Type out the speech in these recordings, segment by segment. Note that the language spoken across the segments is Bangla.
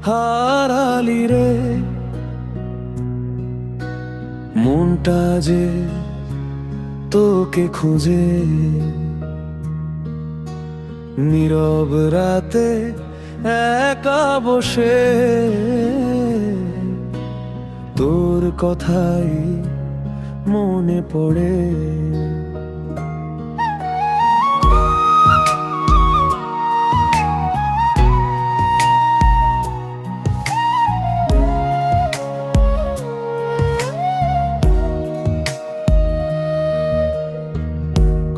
হারালি রে মনটা যে তোকে খুঁজে, নীরব রাতে একা বসে তোর কথাই মনে পড়ে।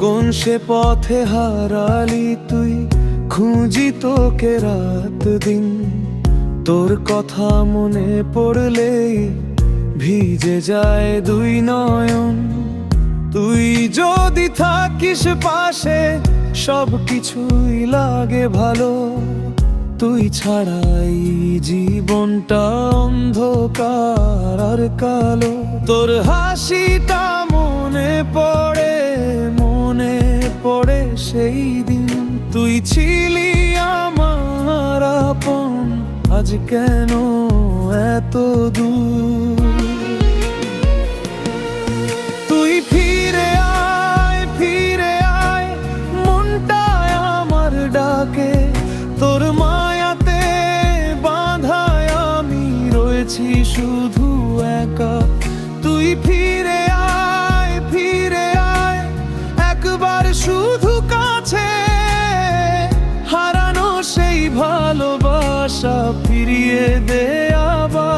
কোন সে পথে হারালি তুই, খুঁজি তোকে রাত দিন। তোর কথা মনে পড়লেই ভিজে যায় দুই নয়ন। তুই যদি থাকিস পাশে সব কিছুই লাগে ভালো। তুই ছাড়াই জীবনটা অন্ধকার আর কালো। তোর হাসিটা মনে পড়ে, মনে পড়ে সেই দিন। তুই ছিলি আমার আপন, আজ কেন এত দূর? তুই ফিরে আয়, ফিরে আয়, মনটায় আমার ডাকে। তোর মায়াতে বাঁধায় আমি রয়েছি শুধু একা। তুই ফিরে আয়, ফিরে আয়, একবার শুধু কাছে। হারানো সেই ভালোবাসা ফিরিয়ে দে আবার।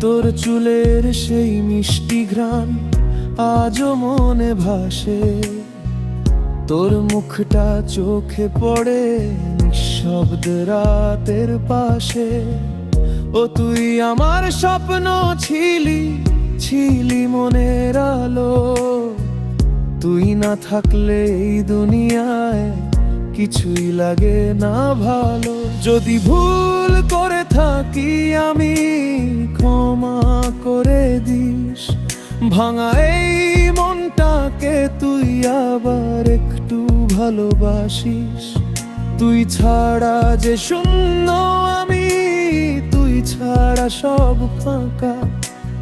তোর চুলের সেই মিষ্টি ঘ্রাণ আজও মনে ভাসে। তোর মুখটা চোখে পড়ে নিঃশব্দ রাতের পাশে। ও তুই আমার স্বপ্ন ছিলি, ছিলি মনের আলো। তুই না থাকলে এই দুনিয়ায় কিছুই লাগে না ভালো। যদি ভুল করে থাকি আমি, ক্ষমা করে দিস। ভাঙা এই মনটাকে তুই আবার একটু ভালোবাসিস। তুই ছাড়া যে শূন্য আমি, তুই ছাড়া সব ফাঁকা।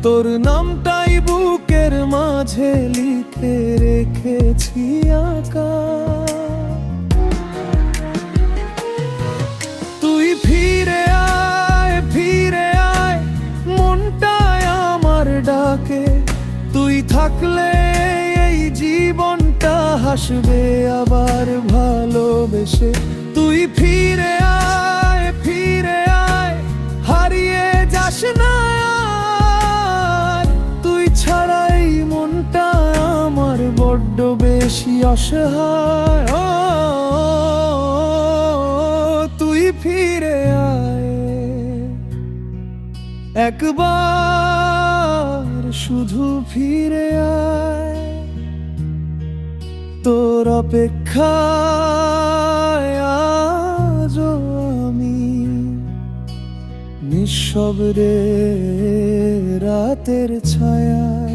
তোর নামটাই বুকের মাঝে লিখে রেখেছি আঁকা। তুই ফিরে আয়, ফিরে আয়, মনটায় আমার ডাকে। তুই থাকলে এই জীবনটা হাসবে আবার ভালোবেসে। তুই ফিরে আয়, ফিরে আয়, হারিয়ে যাস না আর। তুই ছাড়াই মনটা আমার বড্ড বেশি অসহায়। তুই ফিরে আয়, একবার শুধু ফিরে আয়। তোর অপেক্ষায় আজও আমি নিঃশব্দে রাতের ছায়ায়।